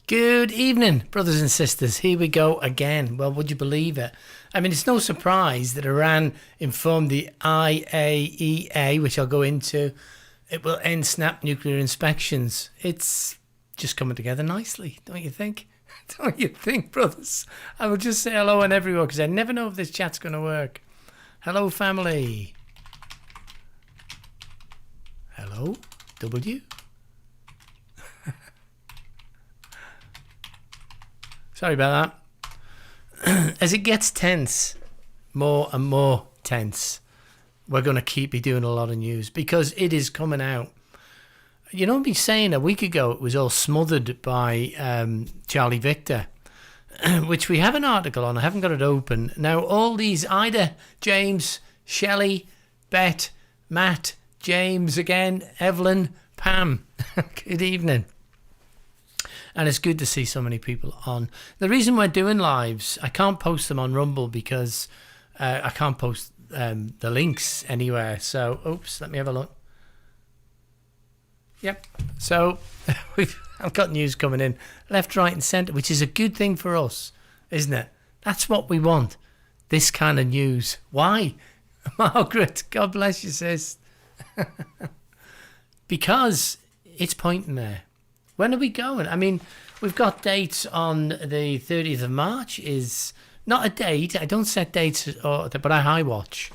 Good evening, brothers and sisters. Here we go again. Well, would you believe it? I mean, it's no surprise that Iran informed the IAEA, which I'll go into, it will end snap nuclear inspections. It's just coming together nicely, don't you think? Don't you think, brothers? I will just say hello and everyone because I never know if this chat's going to work. Hello, family. Hello, W. Sorry about that. As it gets tense, more and more tense, we're going to be doing a lot of news because it is coming out. You know, me saying a week ago it was all smothered by Charlie Victor, which we have an article on. I haven't got it open. Now, all these Ida, James, Shelley, Bet, Matt, James again, Evelyn, Pam, good evening. And it's good to see so many people on. The reason we're doing lives, I can't post them on Rumble because I can't post the links anywhere. So, oops, let me have a look. Yep. So, I've got news coming in left, right and centre, which is a good thing for us, isn't it? That's what we want, this kind of news. Why? Margaret, God bless you, sis. Because it's pointing there. When are we going? I mean, we've got dates on the 30th of March is not a date. I don't set dates, but I high watch.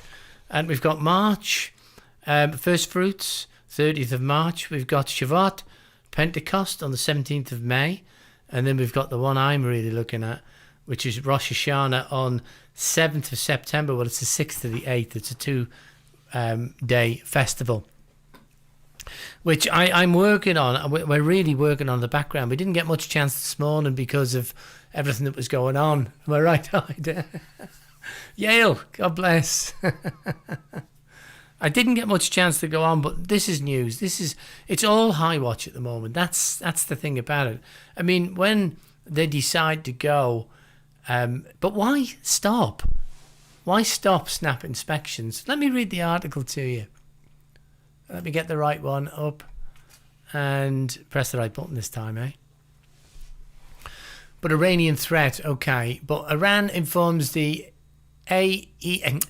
And we've got March, first fruits, 30th of March. We've got Shavuot, Pentecost on the 17th of May. And then we've got the one I'm really looking at, which is Rosh Hashanah on 7th of September. Well, it's the 6th to the 8th. It's a 2-day festival, which I'm working on. We're really working on the background. We didn't get much chance this morning because of everything that was going on. Am I right, Ida? Yale, God bless. I didn't get much chance to go on, but this is news. It's all high watch at the moment. That's the thing about it. I mean, when they decide to go, but why stop? Why stop snap inspections? Let me read the article to you. Let me get the right one up and press the right button this time, eh? But Iranian threat, okay. But Iran informs the IAEA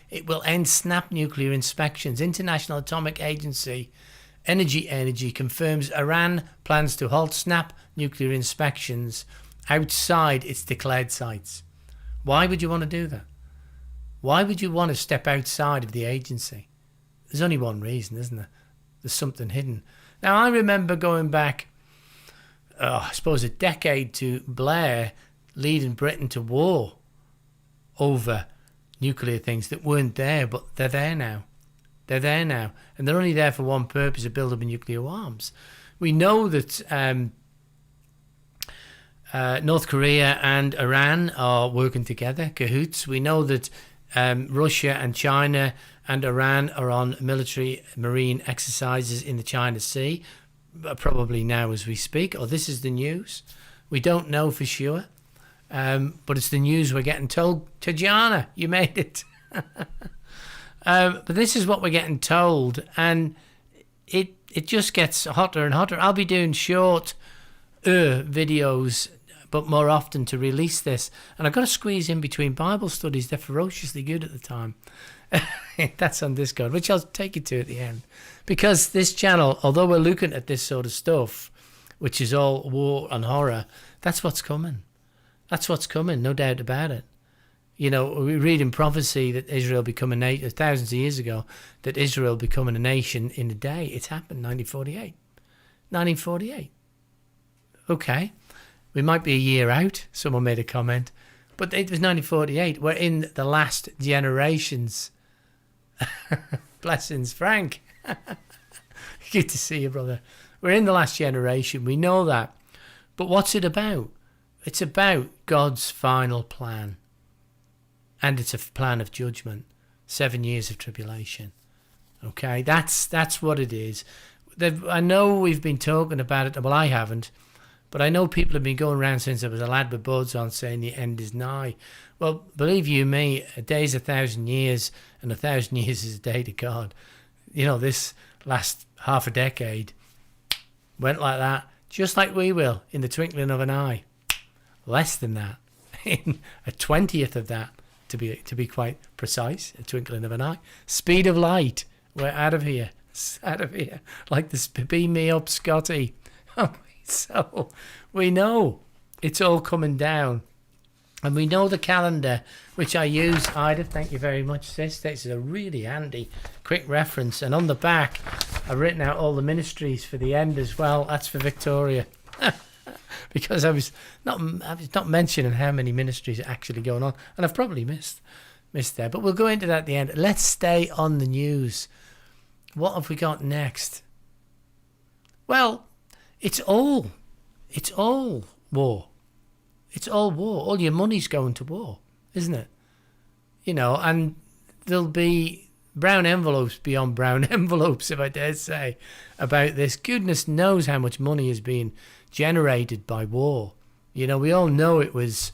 it will end snap nuclear inspections. International Atomic Agency Energy confirms Iran plans to halt snap nuclear inspections outside its declared sites. Why would you want to do that? Why would you want to step outside of the agency? There's only one reason, isn't there? There's something hidden. Now, I remember going back, I suppose, a decade to Blair leading Britain to war over nuclear things that weren't there, but they're there now. They're there now. And they're only there for one purpose, of build up nuclear arms. We know that North Korea and Iran are working together, cahoots. We know that Russia and China and Iran are on military marine exercises in the China Sea, probably now as we speak, or this is the news. We don't know for sure, but it's the news we're getting told. Tajana, you made it. But this is what we're getting told, and it just gets hotter and hotter. I'll be doing short videos, but more often to release this. And I've got to squeeze in between Bible studies. They're ferociously good at the time. That's on Discord, which I'll take you to at the end. Because this channel, although we're looking at this sort of stuff, which is all war and horror, that's what's coming. That's what's coming, no doubt about it. You know, we read in prophecy that Israel become a nation, thousands of years ago, that Israel becoming a nation in a day. It's happened, 1948. 1948. Okay. We might be a year out, someone made a comment, but it was 1948. We're in the last generations. Blessings, Frank. Good to see you, brother. We're in the last generation. We know that. But what's it about? It's about God's final plan. And it's a plan of judgment. 7 years of tribulation. Okay, that's what it is. I know we've been talking about it. Well, I haven't. But I know people have been going around since I was a lad with buds on saying the end is nigh. Well, believe you me, a day's 1,000 years, and 1,000 years is a day to God. You know, this last half a decade went like that. just like we will in the twinkling of an eye. Less than that, in a 20th of that, to be quite precise, a twinkling of an eye. Speed of light. We're out of here. Out of here. Like this, beam me up, Scotty. So we know it's all coming down. And we know the calendar, which I use. Ida, thank you very much, sis. This is a really handy, quick reference. And on the back, I've written out all the ministries for the end as well. That's for Victoria. Because I was not mentioning how many ministries are actually going on. And I've probably missed there. But we'll go into that at the end. Let's stay on the news. What have we got next? Well, it's all war. It's all war. All your money's going to war, isn't it? You know, and there'll be brown envelopes beyond brown envelopes, if I dare say, about this. Goodness knows how much money is being generated by war. You know, we all know it was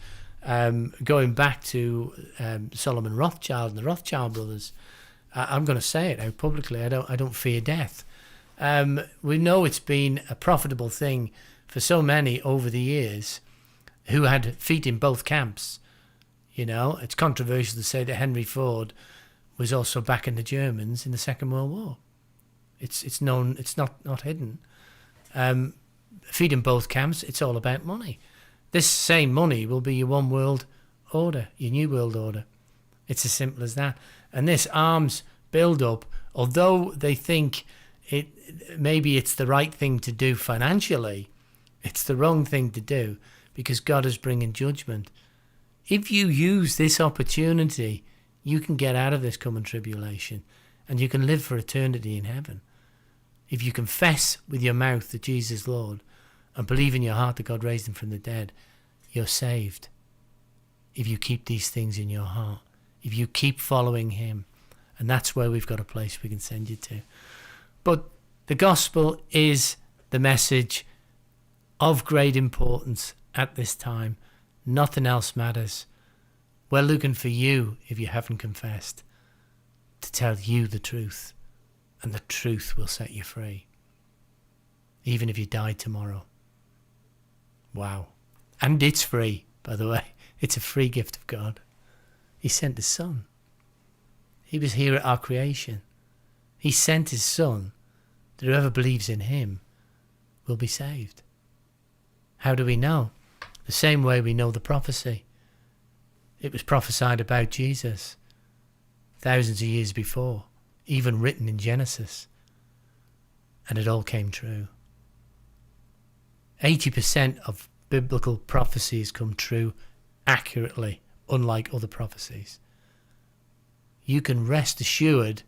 going back to Solomon Rothschild and the Rothschild brothers. I'm going to say it out publicly. I don't fear death. We know it's been a profitable thing for so many over the years who had feet in both camps. You know, it's controversial to say that Henry Ford was also backing the Germans in the Second World War. It's known. It's not hidden. Feet in both camps. It's all about money. This same money will be your one world order, your new world order. It's as simple as that. And this arms build-up, although they think maybe it's the right thing to do financially, it's the wrong thing to do because God is bringing judgment. If you use this opportunity, you can get out of this coming tribulation and you can live for eternity in heaven. If you confess with your mouth that Jesus is Lord and believe in your heart that God raised him from the dead, you're saved. If you keep these things in your heart, if you keep following him, and that's where we've got a place we can send you to. But the gospel is the message of great importance at this time. Nothing else matters. We're looking for you, if you haven't confessed, to tell you the truth, and the truth will set you free, even if you die tomorrow. Wow. And it's free, by the way. It's a free gift of God. He sent his son. He was here at our creation. He sent his son that whoever believes in him will be saved. How do we know? The same way we know the prophecy. It was prophesied about Jesus thousands of years before, even written in Genesis. And it all came true. 80% of biblical prophecies come true accurately, unlike other prophecies. You can rest assured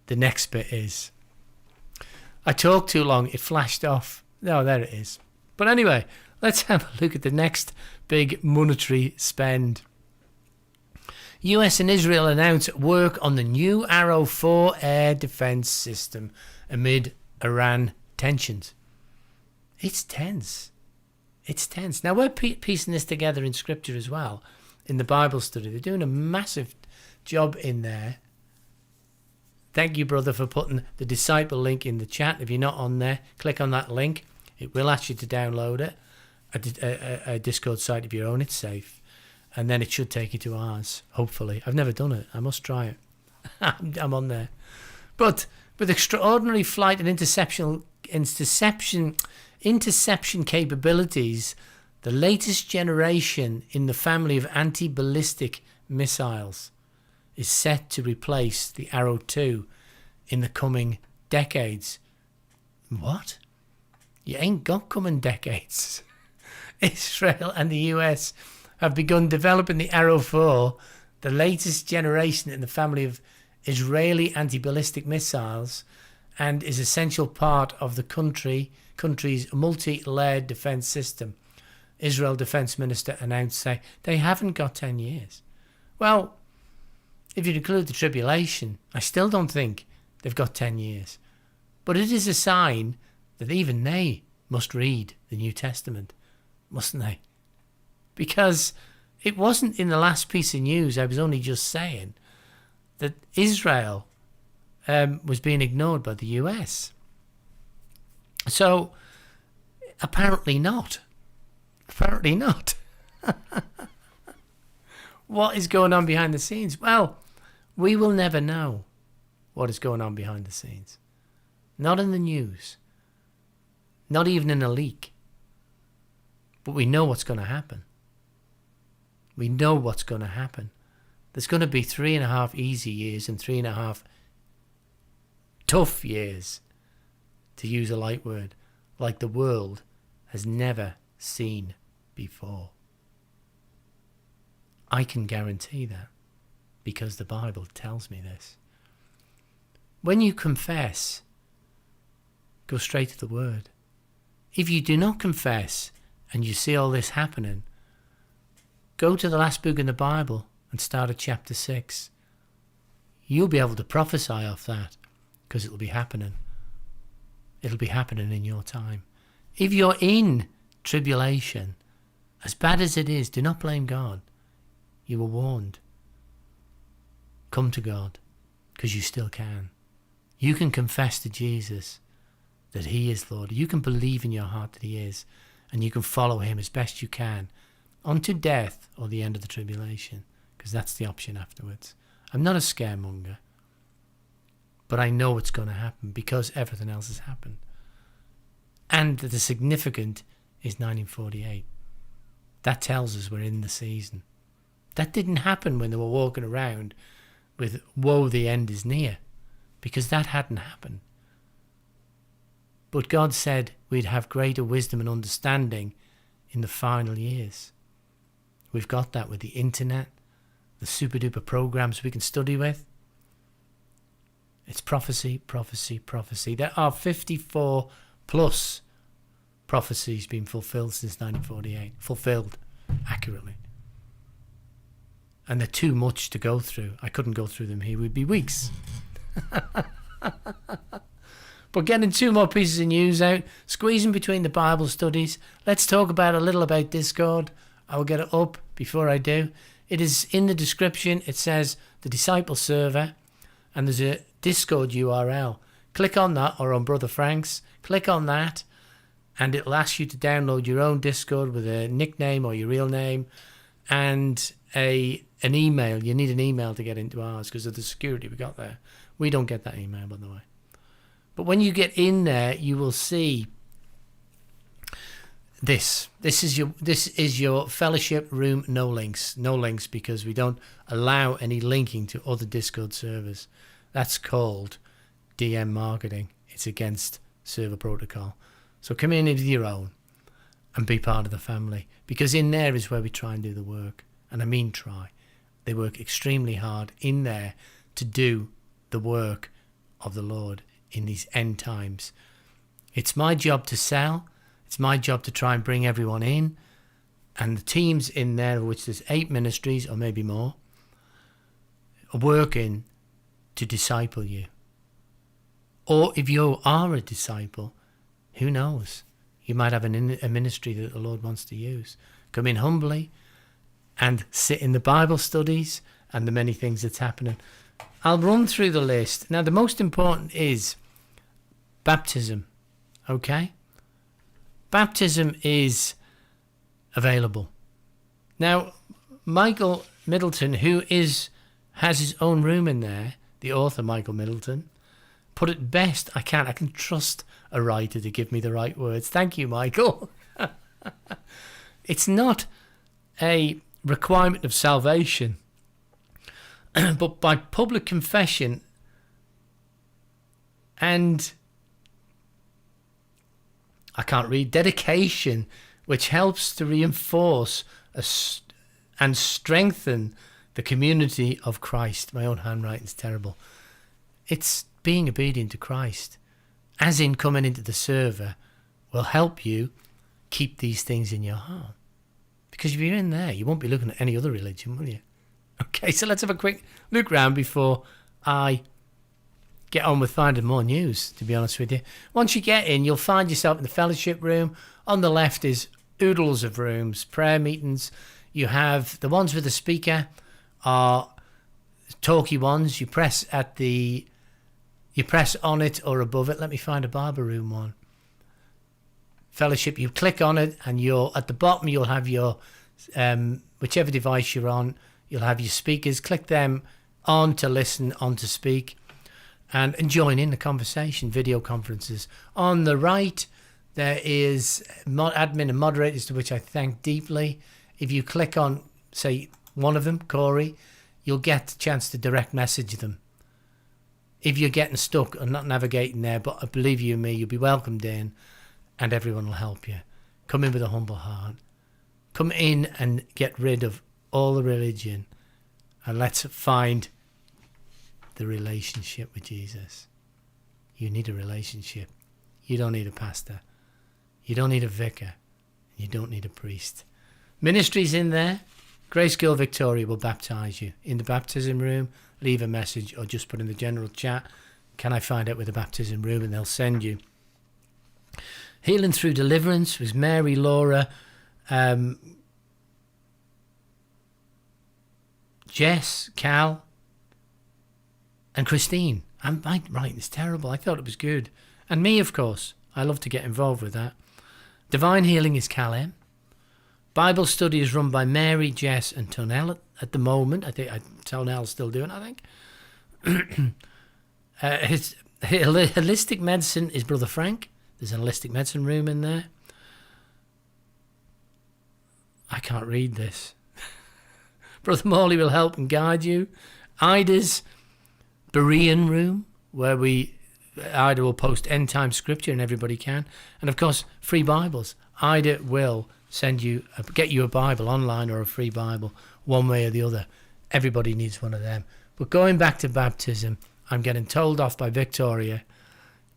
the next bit is. I talked too long, it flashed off. No, there it is. But anyway, let's have a look at the next big monetary spend. US and Israel announced work on the new Arrow 4 air defense system amid Iran tensions. It's tense. It's tense. Now, we're piecing this together in Scripture as well, in the Bible study. They're doing a massive job in there. Thank you, brother, for putting the disciple link in the chat. If you're not on there, click on that link. It will ask you to download it. A Discord site of your own. It's safe. And then it should take you to ours, hopefully. I've never done it. I must try it. I'm on there. But with extraordinary flight and interception capabilities, the latest generation in the family of anti-ballistic missiles is set to replace the Arrow 2 in the coming decades. What? You ain't got coming decades. Israel and the US have begun developing the Arrow 4, the latest generation in the family of Israeli anti-ballistic missiles, and is an essential part of the country's multi-layered defense system. Israel Defense Minister announced they haven't got 10 years. Well, if you include the tribulation, I still don't think they've got 10 years. But it is a sign that even they must read the New Testament, mustn't they? Because it wasn't in the last piece of news, I was only just saying, that Israel was being ignored by the US. So apparently not. Apparently not. What is going on behind the scenes? Well, we will never know what is going on behind the scenes. Not in the news. Not even in a leak. But we know what's going to happen. We know what's going to happen. There's going to be 3.5 easy years and 3.5 tough years, to use a light word, like the world has never seen before. I can guarantee that because the Bible tells me this. When you confess, go straight to the Word. If you do not confess and you see all this happening, go to the last book in the Bible and start at chapter 6. You'll be able to prophesy off that because it'll be happening. It'll be happening in your time. If you're in tribulation, as bad as it is, do not blame God. You were warned. Come to God because you still can. You can confess to Jesus that he is Lord. You can believe in your heart that he is, and you can follow him as best you can unto death or the end of the tribulation, because that's the option afterwards. I'm not a scaremonger, but I know it's going to happen because everything else has happened. And the significant is 1948. That tells us we're in the season. That didn't happen when they were walking around with woe, the end is near, because that hadn't happened. But God said we'd have greater wisdom and understanding in the final years. We've got that with the internet, the super duper programs we can study with. It's prophecy, prophecy, prophecy. There are 54 plus prophecies being fulfilled since 1948. Fulfilled accurately. And they're too much to go through. I couldn't go through them here. We'd be weeks. But getting 2 more pieces of news out, squeezing between the Bible studies. Let's talk about a little about Discord. I will get it up before I do. It is in the description. It says the Disciple server, and there's a Discord URL. Click on that, or on Brother Frank's. Click on that, and it'll ask you to download your own Discord with a nickname or your real name, and an email. You need an email to get into ours because of the security we got there. We don't get that email, by the way. But when you get in there, you will see this. This is your fellowship room. No links because we don't allow any linking to other Discord servers. That's called DM marketing. It's against server protocol. So come in with your own and be part of the family, because in there is where we try and do the work. And I mean try. They work extremely hard in there to do the work of the Lord in these end times. It's my job to sell. It's my job to try and bring everyone in. And the teams in there, of which there's 8 ministries or maybe more, are working to disciple you. Or if you are a disciple, who knows? You might have a ministry that the Lord wants to use. Come in humbly and sit in the Bible studies and the many things that's happening. I'll run through the list. Now, the most important is baptism, okay? Baptism is available. Now, Michael Middleton, who has his own room in there, the author Michael Middleton, put it best I can. I can trust a writer to give me the right words. Thank you, Michael. It's not a requirement of salvation, but by public confession and I can't read, dedication, which helps to reinforce and strengthen the community of Christ. My own handwriting's terrible. It's being obedient to Christ, as in coming into the server, will help you keep these things in your heart. Because if you're in there, you won't be looking at any other religion, will you? Okay, so let's have a quick look round before I get on with finding more news, to be honest with you. Once you get in, you'll find yourself in the fellowship room. On the left is oodles of rooms, prayer meetings. You have the ones with the speaker are talky ones. You press on it or above it. Let me find a Bible room one. fellowship. You click on it, and you'll at the bottom you'll have your whichever device you're on, you'll have your speakers. Click them on to listen, on to speak, and join in the conversation. Video conferences. On the right, there is admin and moderators, to which I thank deeply. If you click on, say, one of them, Corey, you'll get a chance to direct message them. If you're getting stuck or not navigating there, but I believe you and me, you'll be welcomed in, and everyone will help you. Come in with a humble heart. Come in and get rid of all the religion, and let's find the relationship with Jesus. You need a relationship. You don't need a pastor. You don't need a vicar. You don't need a priest. Ministries in there. Grace Girl Victoria will baptize you. In the baptism room, leave a message or just put in the general chat, can I find out where the baptism room, and they'll send you. Healing Through Deliverance was Mary, Laura, Jess, Cal, and Christine. My writing is terrible. I thought it was good. And me, of course. I love to get involved with that. Divine Healing is Cal M. Bible study is run by Mary, Jess, and Tonell at the moment. I think Tonell's still doing it, I think. His holistic medicine is Brother Frank. There's an holistic medicine room in there. I can't read this. Brother Morley will help and guide you. Ida's Berean room, where Ida will post end time scripture and everybody can. And of course, free Bibles. Ida will get you a Bible online or a free Bible, one way or the other. Everybody needs one of them. But going back to baptism, I'm getting told off by Victoria.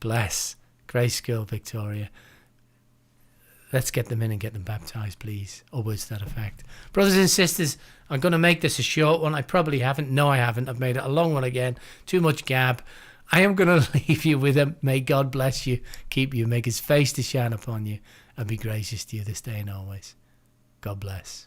Bless. Grace Girl Victoria. Let's get them in and get them baptized, please. Or words to that effect. Brothers and sisters, I'm going to make this a short one. I probably haven't. No, I haven't. I've made it a long one again. Too much gab. I am going to leave you with him. May God bless you, keep you, make his face to shine upon you, and be gracious to you this day and always. God bless.